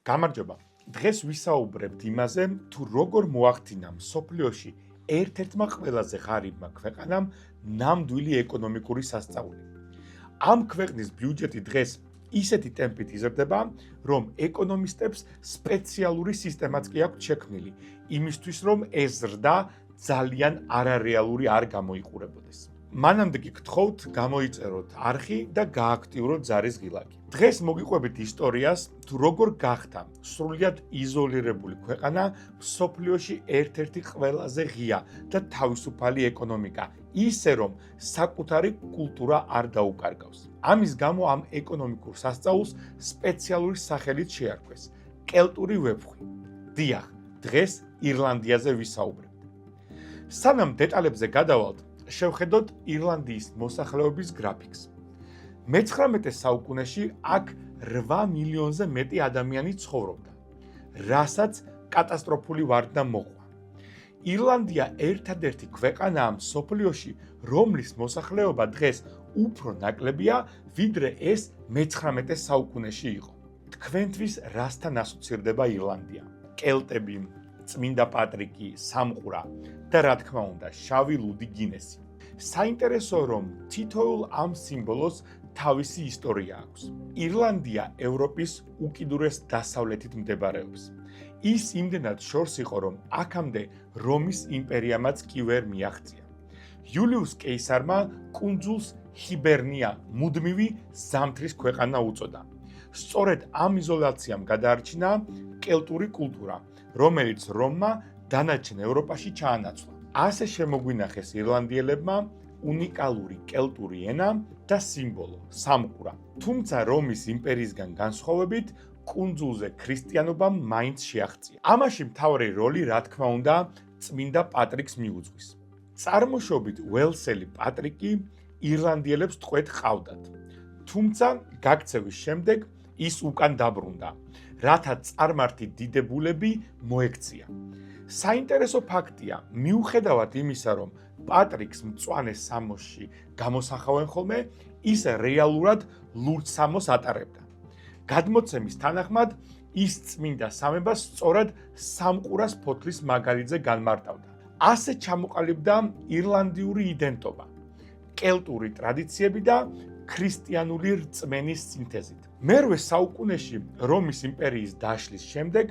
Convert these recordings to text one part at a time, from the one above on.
გამარჯობა. დღეს ვისაუბრებთ იმაზე, თუ როგორ მოახდინა მსოფლიოში ერთ-ერთმა ყველაზე ღარიბმა ქვეყანამ ნამდვილი ეკონომიკური სასწაული. ამ ქვეყნის ბიუჯეტი დღეს ისეთი ტემპით იზრდება, რომ ეკონომისტებს სპეციალური სისტემაც კი აქვთ შექმნილი, იმისთვის რომ ეს ზრდა ძალიან არარეალური არ გამოიყურებოდეს. მანამდე კი გთხოვთ გამოიწეროთ არხი და გააქტიუროთ ზარის ღილაკი. დღეს მოგიყვებით ისტორიას, თუ როგორ გახდა სრულიად იზოლირებული ქვეყანა მსოფლიოში ერთ-ერთი ყველაზე ღია და თავისუფალი ეკონომიკა, ისე რომ საკუთარი კულტურა არ დაუკარგავს. ამის გამო ამ ეკონომიკურ სასწაულს სპეციალური სახელით შეარქვეს კელტური ვეფხვი. დიახ, დღეს ირლანდიაზე ვისაუბრებთ. სანამ დეტალებზე გადავალთ, შევხედოთ ირლანდიის მოსახლეობის გრაფიკს. მე-19 საუკუნეში აქ 8 მილიონზე მეტი ადამიანი ცხოვრობდა, რასაც კატასტროფული ვარდნა მოყვა. ირლანდია ერთადერთი ქვეყანაა მსოფლიოში, რომლის მოსახლეობა დღეს უფრო ნაკლებია, ვიდრე ეს მე-19 საუკუნეში იყო. თქვენთვის რასთან ასოცირდება ირლანდია? კელტები, წმინდა პატრიკი, სამყურა და რა თქმა უნდა, შავი ლუდი გინესი. საინტერესოა, რომ თითოეულ ამ სიმბოლოს თავისი ისტორია აქვს. ირლანდია ევროპის უკიდურეს დასავლეთით მდებარეობს. ის იმდენად შორს იყო, რომ აქამდე რომის იმპერიამაც კი ვერ მიაღწია. იულიუს კეისარმა კუნძულს ჰიბერნია, მუდმივი ზამთრის ქვეყანა უწოდა. სწორედ ამ იზოლაციამ გადაარჩინა კელტური კულტურა, რომელიც რომმა დანარჩენ ევროპაში ჩაანაცვლა. ასე შემოგვინახეს ირლანდიელებმა უნიკალური კელტური ენა და სიმბოლო სამყურა. თუმცა რომის იმპერიისგან განსხვავებით, კუნძულზე ქრისტიანობამ მაინც შეაღწია. ამაში მთავარი როლი, რა თქმა უნდა, წმინდა პატრიკს მიუძღვის. წარმოშობით ველსელი პატრიკი ირლანდიელებს ტყვედ ჰყავდათ. თუმცა გაქცევის შემდეგ ის უკან დაბრუნდა, რათა წარმართი დიდებულები მოექცია. საინტერესო ფაქტია, მიუხედავად იმისა, რომ პატრიკს მწვანე სამოსში გამოსახავენ ხოლმე, ის რეალურად ლურჯ სამოს ატარებდა. გადმოცემის თანახმად, ის წმინდა სამებას სწორად სამყურას ფოთლის მაგალითზე განმარტავდა. ასე ჩამოყალიბდა ირლანდიური იდენტობა, კელტური ტრადიციები და ქრისტიანული რწმენის სინთეზით. მე-8 საუკუნეში რომის იმპერიის დაშლის შემდეგ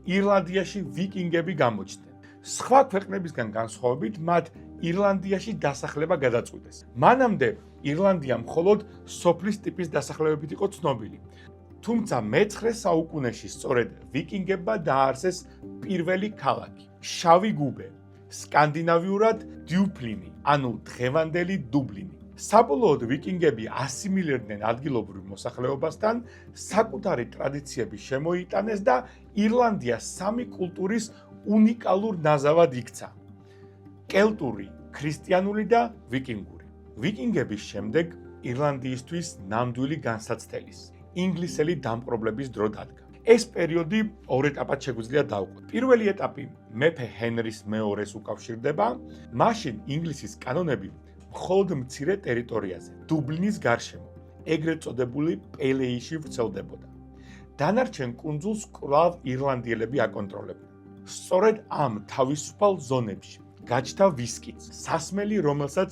ირლანდიაში ვიკინგები გამოჩნდნენ. სხვა ქვეყნებისგან განსხვავებით, მათ ირლანდიაში დასახლება გადაწყვიტეს. მანამდე ირლანდია მხოლოდ სოფლის ტიპის დასახლებებით იყო ცნობილი. თუმცა მე-9 საუკუნეში სწორედ ვიკინგებმა დააარსეს პირველი ქალაქი, შავი გუბე, სკანდინავიურად დიუფლინი, ანუ დღევანდელი დუბლინი. საბოლოოდ ვიკინგები ასიმილირდნენ ადგილობრივ მოსახლეობასთან, საკუთარი ტრადიციები შემოიტანეს და ირლანდია სამი კულტურის უნიკალურ ნაზავად იქცა: კელტური, ქრისტიანული და ვიკინგური. ვიკინგების შემდეგ ირლანდიისთვის ნამდვილი განსაცდელის, ინგლისელი დამპყრობლების დრო დადგა. ეს პერიოდი ორ ეტაპად შეგვიძლია დავყვეთ. პირველი ეტაპი მეფე ჰენრის მეორეს უკავშირდება, მაშინ ინგლისის კანონები მხოლოდ მცირე ტერიტორიაზე, დუბლინის გარშემო, ეგრეთ წოდებული პელეიში ვრცელდებოდა. დანარჩენ კუნძულს კვლავ ირლანდიელები აკონტროლებდნენ. სწორედ ამ თავისუფალ ზონებში გაჩნდა ვისკიც, სასმელი, რომელსაც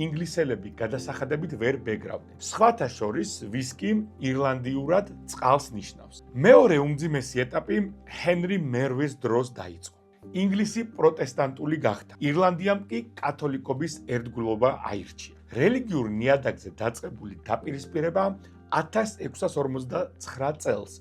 ინგლისელები გადასახადებით ვერ ბეგრავდნენ. სხვათა შორის, ვისკი ირლანდიურად წყალს ნიშნავს. მეორე უმძიმესი ეტაპი ჰენრი მერვეს დროს დაიწყო. ინგლისი პროტესტანტული გახდა. ირლანდიამ კი კათოლიკობის ერთგულობა აირჩია. რელიგიურ ნიადაგზე დაწყებული დაპირისპირება 1649 წელს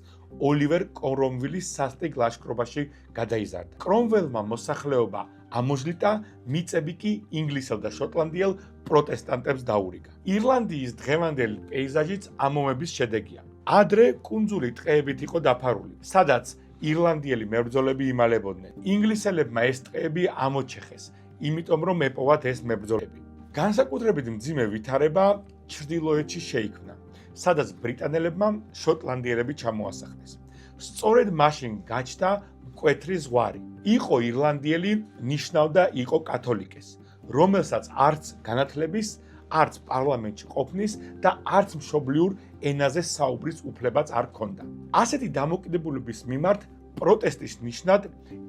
ოლივერ კრომველის სასტიკ ლაშქრობაში გადაიზარდა. კრომველმა მოსახლეობა ამოჟლიტა, მიწები კი ინგლისელ და შოტლანდიელ პროტესტანტებს დაურიგა. ირლანდიის დღევანდელი პეიზაჟიც ამომების შედეგია. ადრე კუნძული ტყეებით იყო დაფარული, სადაც ირლანდიელი მებრძოლები იმალებოდნენ. ინგლისელებმა ეს ტყეები ამოჩეხეს, იმიტომ რომ ეპოვათ ეს მებრძოლები. განსაკუთრებით მძიმე ვითარება ჩრდილოეთში შეიქმნა, სადაც ბრიტანელებმა შოტლანდიელები ჩამოასახლეს. სწორედ მაშინ გაჩნდა მკვეთრი ზღვარი. იყო ირლანდიელი, ნიშნავდა იყო კათოლიკეს, რომელსაც არც განათლების, არც პარლამენტში ყოფნის და არც მშობლიურ ენაზე საუბრის უფლებაც არ ჰქონდა. ასეთი დამოუკიდებლობის მიმართ პროტესტის ნიშნად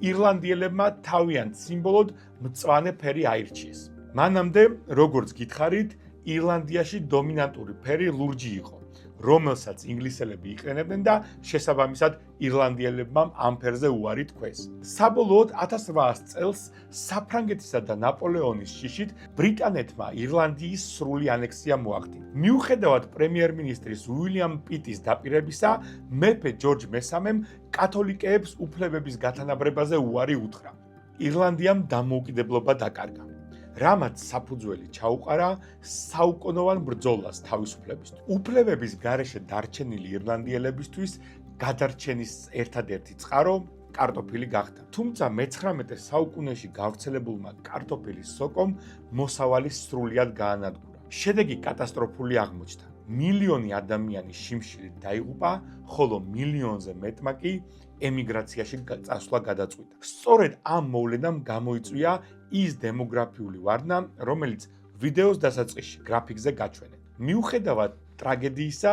ირლანდიელებმა თავიანთ სიმბოლოდ მწვანე ფერი აირჩიეს. მანამდე, როგორც გითხარით, ირლანდიაში დომინანტური ფერი ლურჯი იყო, რომელსაც ინგლისელები იყენებდნენ და შესაბამისად ირლანდიელებმა ამ ფერზე უარი თქვეს. საბოლოოდ 1800 წელს საფრანგეთისა და ნაპოლეონის შიშით ბრიტანეთმა ირლანდიის სრული ანექსია მოახდინა. მიუხედავად პრემიერ-მინისტრის უილიამ პიტის დაპირებისა, მეფე ჯორჯ მესამემ კათოლიკეებს უფლებების გათანაბრებაზე უარი უთხრა. ირლანდიამ დამოუკიდებლობა დაკარგა. რამაც საფუძველი ჩაუყარა საუკუნოვან ბრძოლას თავისუფლებისთვის. უფლებების გარეშე დარჩენილი ირლანდიელებისთვის გადარჩენის ერთადერთი წყარო კარტოფილი გახდა. თუმცა მე-19 საუკუნეში გავრცელებულმა კარტოფილის სოკომ მოსავალი სრულად გაანადგურა. შედეგი კატასტროფული აღმოჩნდა. მილიონი ადამიანი შიმშილით დაიღუპა, ხოლო მილიონზე მეტმა კი ემიგრაციაში წასვლა გადაწყვიტა. სწორედ ამ მოვლენამ გამოიწვია ის დემოგრაფიული ვარდნა, რომელიც ვიდეოს დასაწყისში გრაფიკზე გაჩვენეთ. მიუხედავად ტრაგედიისა,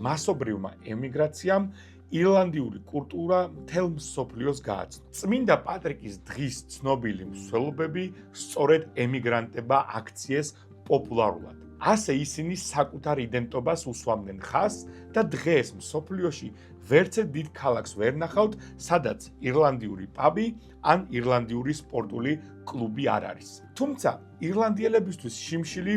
მასობრივმა ემიგრაციამ ირლანდიური კულტურა მთელ მსოფლიოს გააცნო. წმინდა პატრიკის დღის ცნობილი მსვლელობები სწორედ ემიგრანტებმა აქციეს პოპულარულად. ასე ისინი საკუთარ იდენტობას უსვამდნენ ხაზს და დღეს მსოფლიოში ვერცერთ დიდ ქალაქს ვერ ნახავთ, სადაც ირლანდიური პაბი ან ირლანდიური სპორტული კლუბი არ არის. თუმცა ირლანდიელებისთვის შიმშილი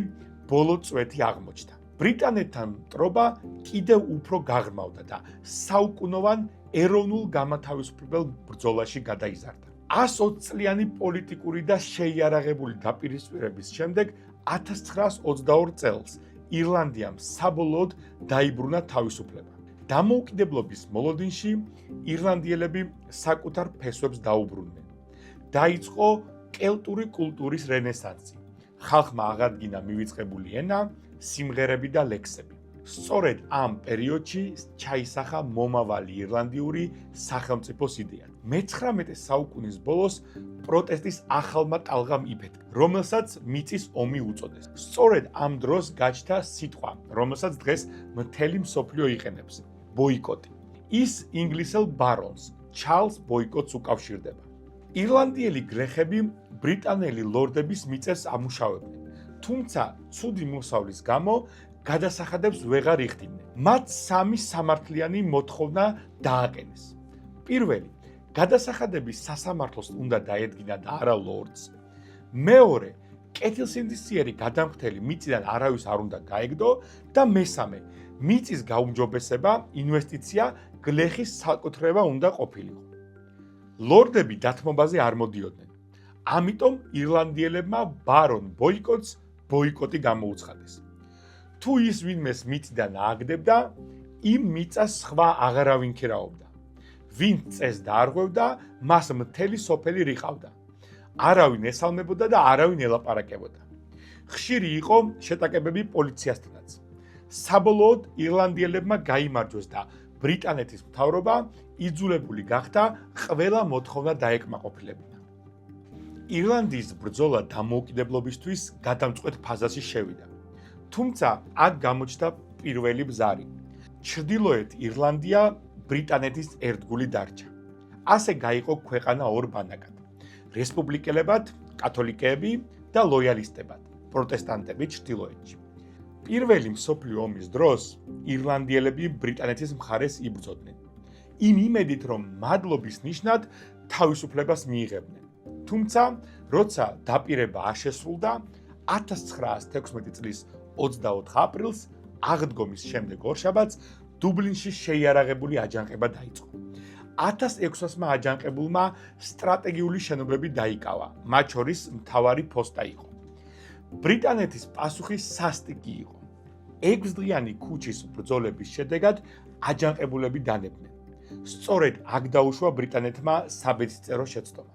ბოლო წვეთი აღმოჩნდა. ბრიტანეთთან მტრობა კიდევ უფრო გაღრმავდა და საუკუნოვან ეროვნულ გამათავისუფლებელ ბრძოლაში გადაიზარდა. 120 წლიანი პოლიტიკური და შეიარაღებული დაპირისპირების შემდეგ 1922 წელს ირლანდიამ საბოლოოდ დაიბრუნა თავისუფლება. დამოუკიდებლობის მოლოდინში ირლანდიელები საკუთარ ფესვებს დაუბრუნდნენ. დაიწყო კელტური კულტურის რენესანსი. ხალხმა აღადგინა მივიწყებული ენა, სიმღერები და ლექსები. სწორედ ამ პერიოდში ჩაისახა მომავალი ირლანდიური სახელმწიფოს იდეა. მე-19 საუკუნის ბოლოს პროტესტის ახალმა ტალღამ იფეთქა, რომელსაც მიწის ომი უწოდეს. სწორედ ამ დროს გაჩნდა სიტყვა, რომელსაც დღეს მთელი მსოფლიო იყენებს: ბოიკოტი. ის ინგლისელ ბარონს, ჩარლს ბოიკოტს უკავშირდება. ირლანდიელი გლეხები ბრიტანელი ლორდების მიწებს ამუშავებდნენ, თუმცა ცუდი მოსავლის გამო გადასახადებს ვეღარ იხდიდნენ. მათ სამი სამართლიანი მოთხოვნა დააყენეს. პირველი, გადასახადების სასამართლოს უნდა დაედგინა და არა ლორდს. მეორე, კეთილსინდისიერი გადამხდელი მიწიდან არავის არ უნდა გაეგდო და მესამე, მიწის გაუმჯობესება, ინვესტიცია გლეხის საკუთრება უნდა ყოფილიყო. ლორდები დათმობაზე არ მოდიოდნენ. ამიტომ ირლანდიელებმა ბარონ ბოიკოტს ბოიკოტი გამოუცხადეს. თუ ის ვინმეს მიწიდან ააგდებდა, იმ მიწას სხვა აღარავინ ქერავობდა. ვინც წეს დაარღვევდა, მას მთელი სოფელი რიყავდა. არავინ ესალმებოდა და არავინ ელაპარაკებოდა. ხშირი იყო შეტაკებები პოლიციასთანაც. საბოლოოდ ირლანდიელებმა გაიმარჯვეს და ბრიტანეთის მთავრობა იძულებული გახდა ყველა მოთხოვნა დაეკმაყოფილებინა. ირლანდიის ბრძოლა დამოუკიდებლობისთვის გადამწყვეტ ფაზაში შევიდა. თუმცა აქ გამოჩნდა პირველი ბზარი. ჩრდილოეთ ირლანდია ბრიტანეთის ერთგული დარჩა. ასე გაიყო ქვეყანა ორ ბანაკად: რესპუბლიკელებად, კათოლიკეები და ლოიალისტებად, პროტესტანტები ჩრდილოეთში. პირველი მსოფლიო ომის დროს ირლანდიელები ბრიტანეთის მხარეს იბრძოდნენ, იმ იმედით, რომ მადლობის ნიშნად თავისუფლებას მიიღებდნენ. თუმცა, როცა დაპირება არ შესრულდა, 1916 წლის 24 აპრილს აღდგომის შემდეგ ორშაბათს დუბლინში შეიარაღებული აჯანყება დაიწყო. 1600-მა აჯანყებულმა სტრატეგიული შენობები დაიკავა, მათ შორის მთავარი ფოსტა იყო. ბრიტანეთის პასუხი სასტიკი იყო. 6-დღიანი ქუჩის ბრძოლების შედეგად აჯანყებულები დანებდნენ. სწორედ აქ დაუშვა ბრიტანეთმა საბედისწერო შეცდომა.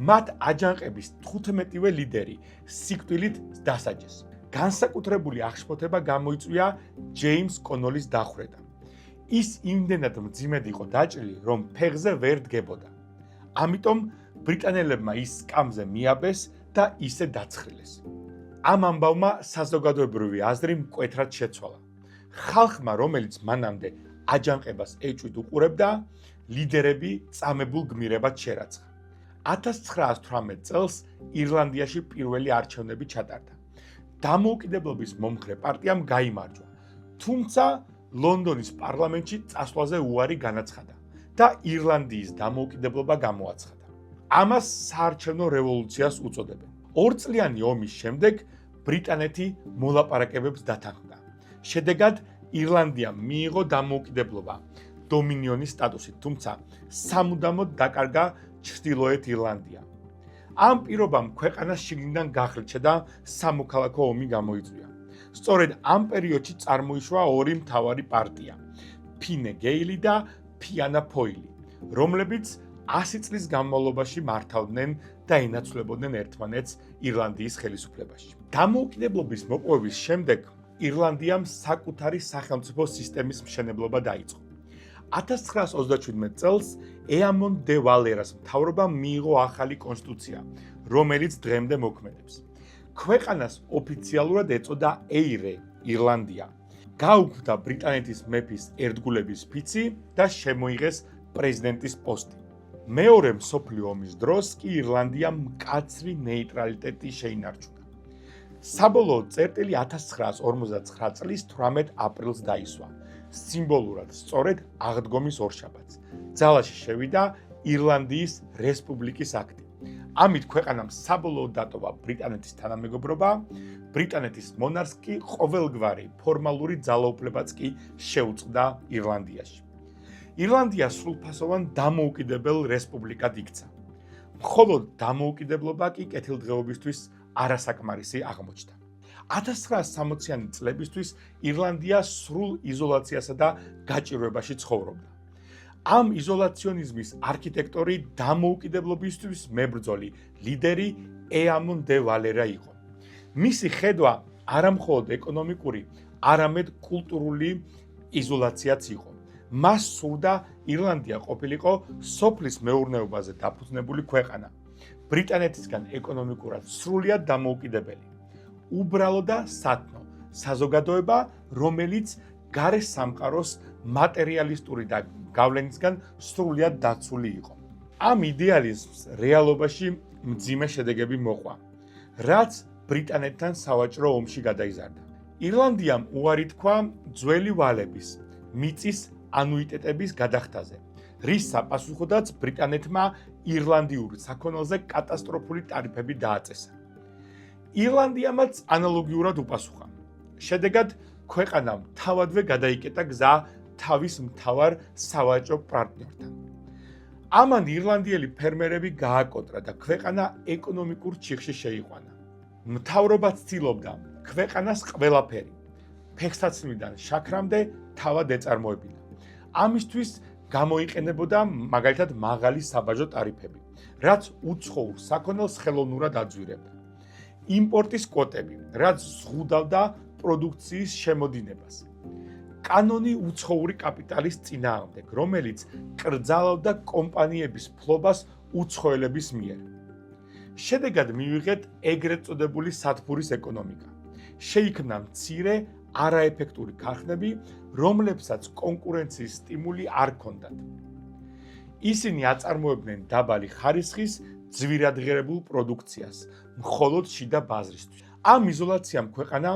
მათ აჯანყების 15-ვე ლიდერი სიკვდილით დასაჯეს. განსაკუთრებული აღშფოთება გამოიწვია ჯეიმს კონოლის დახვრეტა. ის იმდენად მძიმედ იყო დაჭრილი, რომ ფეხზე ვერ დგებოდა. ამიტომ ბრიტანელებმა ის სკამზე მიაბეს და ისე დაცხრილეს. ამ ამბავმა საზოგადოებრივი აზრი მკვეთრად შეცვალა. ხალხმა, რომელიც მანამდე აჯანყებას ეჭვით უყურებდა, ლიდერები წამებულ გმირებად შერაცხა. 1918 წელს ირლანდიაში პირველი არჩევნები ჩატარდა. დამოუკიდებლობის მომხრე პარტიამ გაიმარჯვა, თუმცა ლონდონის პარლამენტში წასვლაზე უარი განაცხადა და ირლანდიის დამოუკიდებლობა გამოაცხადა. ამას საარჩევნო რევოლუციას უწოდებენ. ორწლიანი ომის შემდეგ ბრიტანეთი მოლაპარაკებებს დათანხმდა. შედეგად ირლანდიამ მიიღო დამოუკიდებლობა დომინიონის სტატუსით, თუმცა სამუდამოდ დაკარგა ჩრდილოეთ ირლანდია. ამ პირობამ ქვეყანას შიგნიდან გახლჩა და სამოქალაქო ომი გამოიწვია. სწორედ ამ პერიოდში წარმოიშვა ორი მთავარი პარტია, ფინე გეილი და ფიანა ფოილი, რომლებიც 100 წლის განმავლობაში მართავდნენ და ენაცვლებოდნენ ერთმანეთს ირლანდიის ხელისუფლებაში. დამოუკიდებლობის მოპოვების შემდეგ ირლანდიამ საკუთარი სახელმწიფო სისტემის მშენებლობა დაიწყო. 1927 წელს ეამონ დე ვალერას მთავრობამ მიიღო ახალი კონსტიტუცია, რომელიც დღემდე მოქმედებს. ქვეყანას ოფიციალურად ეწოდა ეირე, ირლანდია. გაუქმდა ბრიტანეთის მეფის ერთგულების ფიცი და შემოიღეს პრეზიდენტის პოსტი. მეორე მსოფლიო ომის დროს კი ირლანდიამ მკაცრი ნეიტრალიტეტი შეინარჩუნა. საბოლოო წერტილი 1959 წლის 18 აპრილს დაისვა. სიმბოლურად სწორედ აღდგომის ორშაბათს. ძალაში შევიდა ირლანდიის რესპუბლიკის აქტი. ამით ქვეყანამ საბოლოოდ დატოვა ბრიტანეთის თანამეგობრობა, ბრიტანეთის მონარქს კი ყოველგვარი ფორმალური ძალაუფლებაც კი შეუწყდა ირლანდიაში. ირლანდია სრულფასოვან დამოუკიდებელ რესპუბლიკად იქცა. მხოლოდ დამოუკიდებლობა კი კეთილდღეობისთვის არასაკმარისი აღმოჩნდა. 1960-იანი წლებისთვის ირლანდია სრულ იზოლაციასა და გაჭირვებაში ცხოვრობდა. ამ იზოლაციონიზმის არქიტექტორი დამოუკიდებლობისთვის მებრძოლი ლიდერი ეამონ დე ვალერა იყო. მისი ხედვა არამხოლოდ ეკონომიკური, არამედ კულტურული იზოლაციაც იყო. მას სურდა ირლანდია ყოფილიყო სოფლის მეურნეობაზე დაფუძნებული ქვეყანა, ბრიტანეთისგან ეკონომიკურად სრულიად დამოუკიდებელი. უბრალო და სათნო საზოგადოება, რომელიც გარე სამყაროს მატერიალისტური და გავლენისგან სრულიად დაცული იყო. ამ იდეალიზმს რეალობაში მძიმე შედეგები მოყვა, რაც ბრიტანეთთან სავაჭრო ომში გადაიზარდა. ირლანდიამ უარი თქვა ძველი ვალების, მიწის ანუიტეტების გადახდაზე, რის საპასუხოდაც ბრიტანეთმა ირლანდიური საქონელზე კატასტროფული ტარიფები დააწესა. ირლანდიამაც ანალოგიურად უპასუხა. შედეგად ქვეყანამ თავადვე გადაიკეტა გზა თავის მთავარ სავაჭრო პარტნიორთან. ამან ირლანდიელი ფერმერები გააკოტრა და ქვეყანა ეკონომიკურ ჩიხში შეიყვანა. მთავრობა ცდილობდა ქვეყანას ყველაფერი, ფეხსაცმლიდან შაქრამდე თავად ეწარმოებინა. ამისთვის გამოიყენებოდა მაგალითად მაღალი საბაჟო ტარიფები, რაც უცხოურ საქონელს ხელოვნურად აძვირებდა. იმპორტის კვოტები, რაც ზღუდავდა პროდუქციის შემოდინებას. კანონი უცხოური კაპიტალის წინააღმდეგ, რომელიც კრძალავდა კომპანიების ფლობას უცხოელების მიერ. შედეგად მივიღეთ ეგრეთ წოდებული სათბურის ეკონომიკა. შეიქმნა მცირე არაეფექტური ქარხნები, რომლებსაც კონკურენციის სტიმული არ ჰქონდათ. ისინი აწარმოებდნენ დაბალი ხარისხის ძვირადღირებულ პროდუქციას, მხოლოდ შიდა ბაზრისთვის. ამ იზოლაციამ ქვეყანა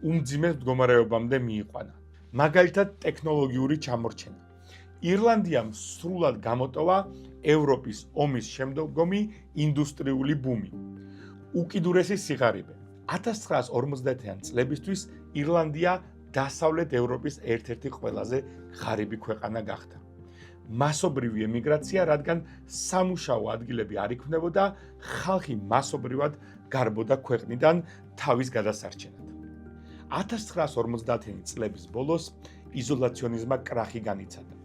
უმძიმეს მდგომარეობამდე მიიყვანა. მაგალითად, ტექნოლოგიური ჩამორჩენა. ირლანდიამ სრულად გამოტოვა ევროპის ომის შემდგომი ინდუსტრიული ბუმი. უკიდურესი სიღარიბე. 1950-იან წლებისთვის ირლანდია დასავლეთ ევროპის ერთ-ერთი ყველაზე ღარიბი ქვეყანა გახდა. მასობრივი ემიგრაცია, რადგან სამუშაო ადგილები არ იქმნებოდა, ხალხი მასობრივად გარბოდა ქვეყნიდან თავის გადასარჩენად. 1950 წლების ბოლოს იზოლაციონიზმმა კრახი განიცადა.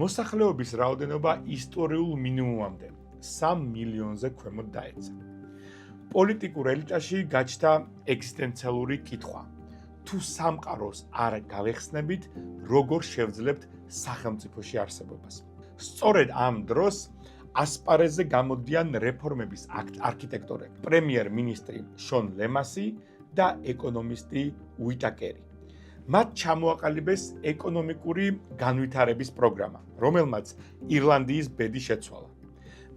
მოსახლეობის რაოდენობა ისტორიულ მინიმუმამდე 3 მილიონზე ქვემოთ დაეცა. პოლიტიკურ ელიტაში გაჩნდა ეგზისტენციალური კითხვა: თუ სამყაროს არ გავეხსნებით, როგორ შევძლებთ სახელმწიფოში არსებობას? სწორედ ამ დროს ასპარეზზე გამოდიან რეფორმების არქიტექტორები, პრემიერ-მინისტრი შონ ლემასი და ეკონომისტი უიტაკერი. მათ ჩამოაყალიბეს ეკონომიკური განვითარების პროგრამა, რომელმაც ირლანდიის ბედი შეცვალა.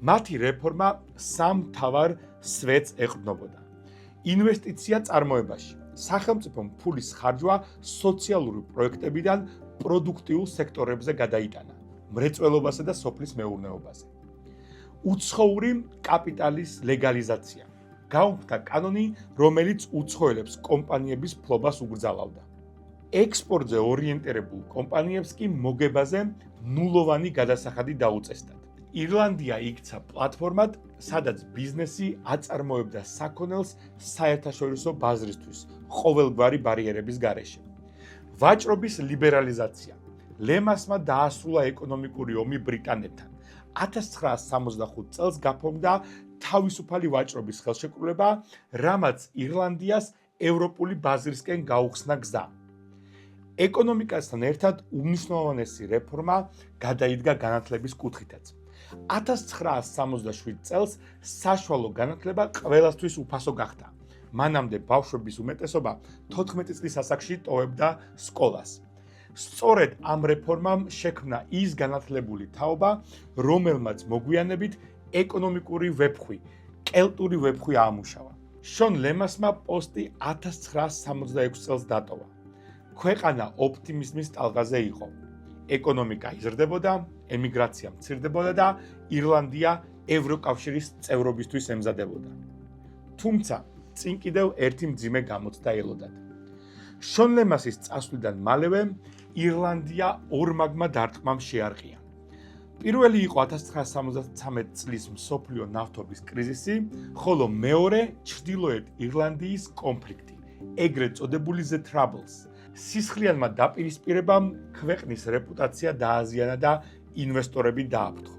მათი რეფორმა სამ მთავარ სვეტს ეყრდნობოდა. ინვესტიცია წარმოებაში, სახელმწიფომ ფულის ხარჯვა სოციალური პროექტებიდან პროდუქტიულ სექტორებზე გადაიტანა, მრეწველობასა და სოფლის მეურნეობაზე. უცხოური კაპიტალის ლეგალიზაცია. გაუმხდა კანონი, რომელიც უცხოელებს კომპანიების ფლობას უგრძალავდა. ექსპორტზე ორიენტირებულ კომპანიებს კი მოგებაზე ნულოვანი გადასახადი დაუწესდათ. ირლანდია იქცა პლატფორმად, სადაც ბიზნესი აწარმოებდა საქონელს საერთაშორისო ბაზრისთვის, ყოველგვარი ბარიერების გარეშე. ვაჭრობის ლიბერალიზაცია. ლემასმა დაასრულა ეკონომიკური ომი ბრიტანეთთან. 1965 წელს გაფორმდა თავისუფალი ვაჭრობის ხელშეკრულება, რამაც ირლანდიას ევროპული ბაზრისკენ გაუხსნა გზა. ეკონომიკასთან ერთად უმნიშვნელოვანესი რეფორმა გადაიდგა განათლების კუთხითაც. 1967 წელს საშუალო განათლება ყველასთვის უფასო გახდა. მანამდე ბავშვების უმეტესობა 14 წლის ასაკში ტოვებდა სკოლას. სწორედ ამ რეფორმამ შექმნა ის განათლებული თაობა, რომელმაც მოგვიანებით ეკონომიკური ვეფხვი, კელტური ვეფხვი აამუშავა. შონ ლემასმა პოსტი 1966 წელს დატოვა. ქვეყანა ოპტიმიზმის ტალღაზე იყო. ეკონომიკა იზრდებოდა, ემიგრაცია მცირდებოდა და ირლანდია ევროკავშირის წევრობისთვის ემზადებოდა. თუმცა, წინ კიდევ ერთი მძიმე გამოცდა ელოდათ. შონ ლემასის წასვლიდან მალევე ირლანდია ორმაგმა დარტყმამ შეარყია. პირველი იყო 1973 წლის მსოფლიო ნავთობის კრიზისი, ხოლო მეორე ჩრდილოეთ ირლანდიის კონფლიქტი, ეგრეთ წოდებული The Troubles. სისხლიანმა დაპირისპირებამ ქვეყნის რეპუტაცია დააზიანა და ინვესტორები დააფრთხო.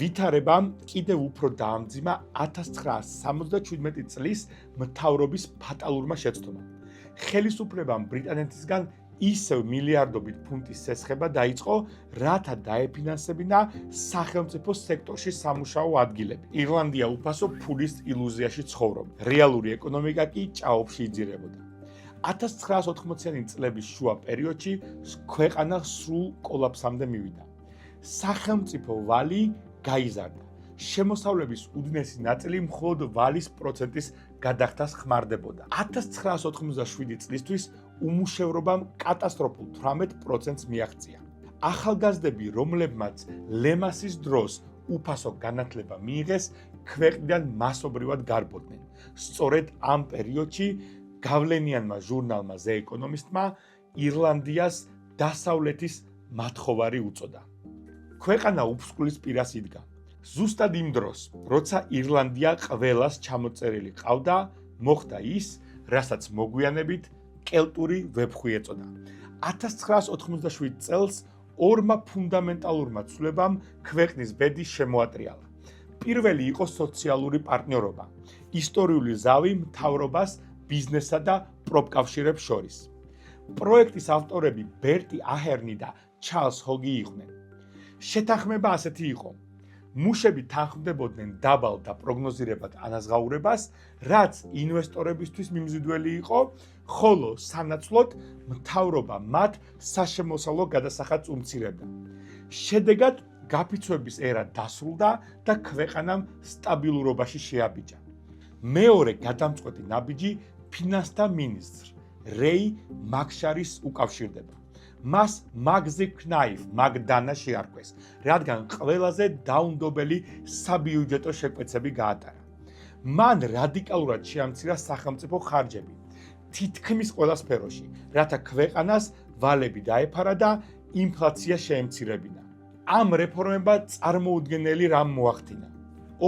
ვითარება კიდევ უფრო დაამძიმა 1977 წლის მთავრობის ფატალურმა შეცდომამ. ხელისუფლებამ ბრიტანეთისგან ისევ მილიარდობით ფუნტის სესხება დაიწყო, რათა დაეფინანსებინა სახელმწიფო სექტორში სამუშაო ადგილები. ირლანდია უფასო ფულის ილუზიაში ცხოვრობდა. რეალური ეკონომიკა კი ჭაობში იძირებოდა. 1980-იანი წლების შუა პერიოდში ქვეყანა სრულ კოლაფსამდე მივიდა. სახელმწიფო ვალი გაიზარდა. შემოსავლების უდიდესი ნაწილი მხოლოდ ვალის პროცენტის გადახდას ხმარდებოდა. 1987 წლისთვის უმუშევრობამ კატასტროფულ 18%-ს მიაღწია. ახალგაზრდები, რომლებმაც ლემასის დროს უფასო განათლება მიიღეს, ქვეყნიდან მასობრივად გარბოდნენ. სწორედ ამ პერიოდში გავლენიანმა ჟურნალმა The Economist-მა ირლანდიას დასავლეთის მათხოვარი უწოდა. ქვეყანა უფსკულის პირას იდგა. ზუსტად იმ დროს, როცა ირლანდია ყველას ჩამოწერილი ყავდა, მოხდა ის, რასაც მოგვიანებით კელტური ვეფხვი ეწოდა. 1987 წელს ორმა ფუნდამენტალურმა ცვლილებამ ქვეყნის ბედი შემოატრიალა. პირველი იყო სოციალური პარტნიორობა, ისტორიული ზავი მთავრობას, ბიზნესსა და პროფკავშირებს შორის. პროექტის ავტორები ბერტი აჰერნი და ჩარლზ ჰოგი იყვნენ. შეთანხმება ასეთი იყო: მუშები თანხმდებოდნენ დაბალ და პროგნოზირებად ანაზღაურებას, რაც ინვესტორებისთვის მიმზიდველი იყო, ხოლო სანაცვლოდ მთავრობა მათ საშემოსავლო გადასახადს უმცირებდა. შედეგად გაფიცვების ერა დასრულდა და ქვეყანამ სტაბილურობაში შეაბიჯა. მეორე გადამწყვეტი ნაბიჯი ფინანსთა მინისტრ რეი მაკშარის უკავშირდება. მას მაგზი ქნაიფ მაგდანა შეარქვეს, რადგან ყველაზე დაუნდობელი საბიუჯეტო შეკვეცები გაატარა. მან რადიკალურად შეამცირა სახელმწიფო ხარჯები, თითქმის ყველა სფეროში, რათა ქვეყანას ვალები დაეფარა და ინფლაცია შეემცირებინა. ამ რეფორმებმა წარმოუდგენელი რამ მოახდინა.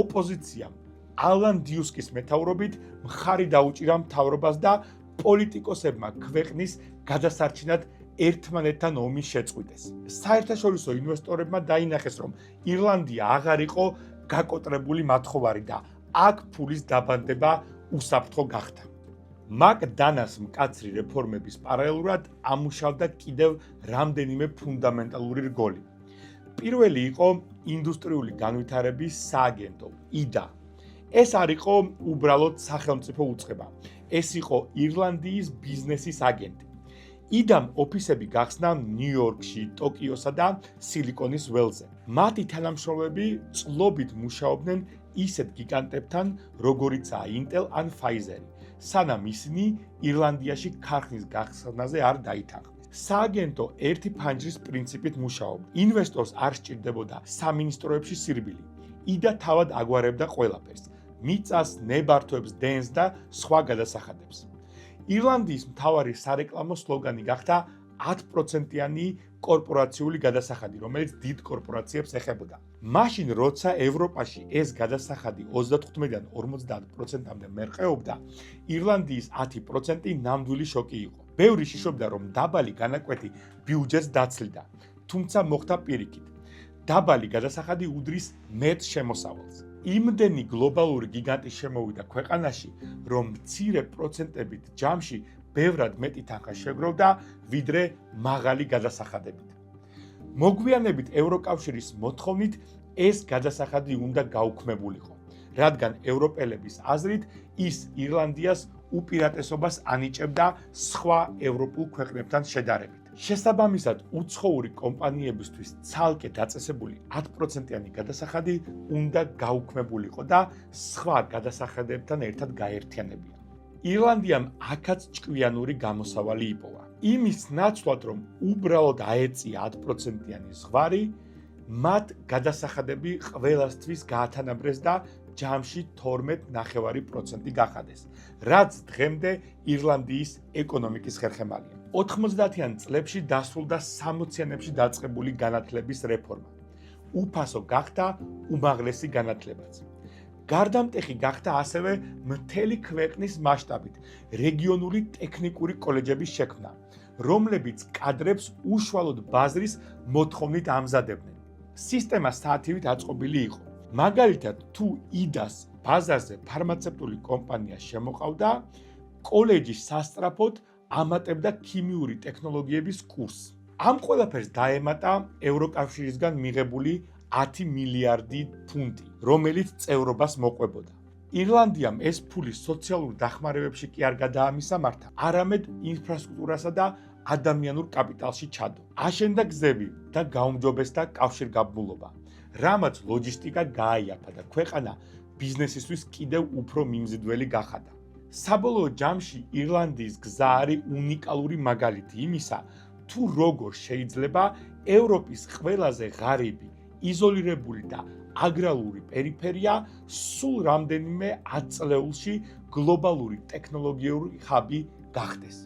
ოპოზიციამ ალან დიუსკის მეთაურობით მხარი დაუჭირა მთავრობას და პოლიტიკოსებმა ქვეყნის გადასარჩენად ერთმანეთთან ომი შეწყვიტეს. საერთაშორისო ინვესტორებმა დაინახეს, რომ ირლანდია აღარ იყო გაკოტრებული მათხოვარი და აქ ფულის დაბანდება უსაფრთხო გახდა. მაგდანას მკაცრი რეფორმების პარალელურად ამუშავდა კიდევ რამდენიმე ფუნდამენტალური რგოლი. პირველი იყო ინდუსტრიული განვითარების სააგენტო, იდა. ეს არ იყო უბრალოდ სახელმწიფო უწყება, ეს იყო ირლანდიის ბიზნესის აგენტი. იდამ ოფისები გახსნა ნიუ-იორკში, ტოკიოსა და სილიკონის ველზე. მათი თანამშრომლები წლობით მუშაობდნენ ისეთ გიგანტებთან, როგორიცაა Intel ან Pfizer-ი, სანამ ისინი ირლანდიაში ქარხნის გახსნაზე არ დაითანხმეს. სააგენტო ერთი ფანჯრის პრინციპით მუშაობდა. ინვესტორს არ სჭირდებოდა სამინისტროებში სირბილი. იდა თავად აგვარებდა ყველაფერს: მიწას, ნებართვებს, დენს და სხვა გადასახადებს. ირლანდიის მთავარი სარეკლამო სლოგანი გახდა 10%-იანი კორპორაციული გადასახადი, რომელიც დიდ კორპორაციებს ეხებოდა. მაშინ, როცა ევროპაში ეს გადასახადი 35-დან 50%-მდე მერყეობდა, ირლანდიის 10% ნამდვილი შოკი იყო. ბევრი შიშობდა, რომ დაბალი განაკვეთი ბიუჯეტს დაცლიდა, თუმცა მოხდა პირიქით. დაბალი გადასახადი უდრის მეტ შემოსავალს. იმდენი გლობალური გიგანტი შემოვიდა ქვეყანაში, რომ მცირე პროცენტებით ჯამში ბევრად მეტი თანხა შეგროვდა, ვიდრე მაღალი გადასახადებით. მოგვიანებით ევროკავშირის მოთხოვნით ეს გადასახადი უნდა გაუქმებულიყო, რადგან ევროპელების აზრით ის ირლანდიას უპირატესობას ანიჭებდა სხვა ევროპულ ქვეყნებთან შედარებით. შესაბამისად, უცხოური კომპანიებისთვის ცალკე დაწესებული 10%-იანი გადასახადი უნდა გაუქმებულიყო და სხვა გადასახადებთან ერთად გაერთიანებია. ირლანდიამ აქაც ჭკვიანური გამოსავალი იპოვა. იმის ნაცვლად, რომ უბრალოდ აეწია 10%-იანი ზღვარი, მათ გადასახადები ყველასთვის გაათანაბრეს და ჯამში 12.9% გახადეს, რაც დღემდე ირლანდიის ეკონომიკის ხერხემალია. 90-იან წლებში დასრულდა 60-იანებში დაწყებული განათლების რეფორმა. უფასო გახდა უმაღლესი განათლებაც. გარდამტეხი გახდა ასევე მთელი ქვეყნის მასშტაბით რეგიონული ტექნიკური კოლეჯების შექმნა, რომლებიც კადრებს უშუალოდ ბაზრის მოთხოვნით ამზადებდნენ. სისტემა საათივით აწყობილი იყო. მაგალითად, თუ იდას ბაზარზე ფარმაცევტული კომპანია შემოყავდა, კოლეჯი სასწრაფოდ ამატებდა ქიმიური ტექნოლოგიების კურსს. ამ ყველაფერს დაემატა ევროკავშირისგან მიღებული 10 მილიარდი ფუნტი, რომელიც წევრობას მოყვებოდა. ირლანდიამ ეს ფული სოციალურ დახმარებებში კი არ გადაამისამართა, არამედ ინფრასტრუქტურასა და ადამიანურ კაპიტალში ჩადო. აშენდა გზები და გაუმჯობესდა კავშირგაბმულობა, რამაც ლოჯისტიკა გააიაფა და ქვეყანა ბიზნესისთვის კიდევ უფრო მიმზიდველი გახადა. საბოლოო ჯამში ირლანდიის გზა არის უნიკალური მაგალითი იმისა, თუ როგორ შეიძლება ევროპის ყველაზე ღარიბი, იზოლირებული და აგრარული პერიფერია სულ რამდენიმე ათწლეულში გლობალური ტექნოლოგიური ხაბი გახდეს.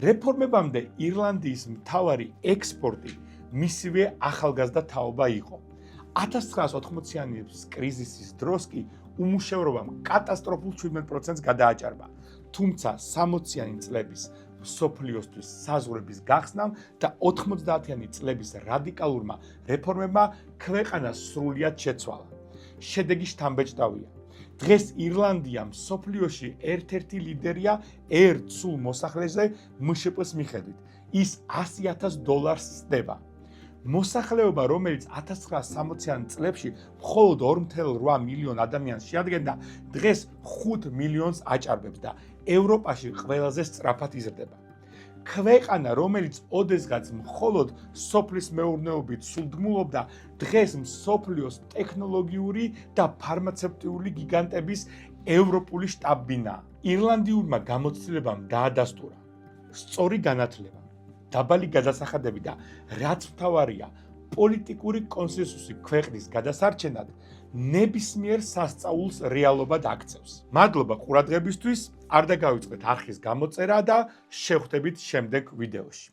რეფორმებამდე ირლანდიის მთავარი ექსპორტი მისივე ახალგაზრდა თაობა იყო. 1980-იანების კრიზისის დროს კი უმუშევრობამ კატასტროფულ 17%-ს გადააჭარბა, თუმცა 60-იანი წლების მსოფლიოსთვის საზღვრების გახსნამ და 90-იანი წლების რადიკალურმა რეფორმებმა ქვეყანა სრულიად შეცვალა. შედეგი შთამბეჭდავია. დღეს ირლანდია მსოფლიოში ერთ-ერთი ლიდერია ერთ სულ მოსახლეზე მშპ-ს მიხედვით. ის $100,000 სდება. მოსახლეობა, რომელიც 1960-იან წლებში მხოლოდ 2.8 მილიონ ადამიანს შეადგენდა, დღეს 5 მილიონს აჭარბებს და ევროპაში ყველაზე სწრაფად იზრდება. ქვეყანა, რომელიც ოდესღაც მხოლოდ სოფლის მეურნეობით სულდგმულობდა, დღეს მსოფლიოს ტექნოლოგიური და ფარმაცევტული გიგანტების ევროპული შტაბ-ბინაა. ირლანდიურმა გამოცდილებამ დაადასტურა სწორი განათლება, დაბალი გადასახადები და რაც მთავარია, პოლიტიკური კონსენსუსი ქვეყნის გადასარჩენად ნებისმიერ სასწაულს რეალობად აქცევს. მადლობა ყურადღებისთვის, არ დაგავიწყდეთ არხის გამოწერა და შევხვდებით შემდეგ ვიდეოში.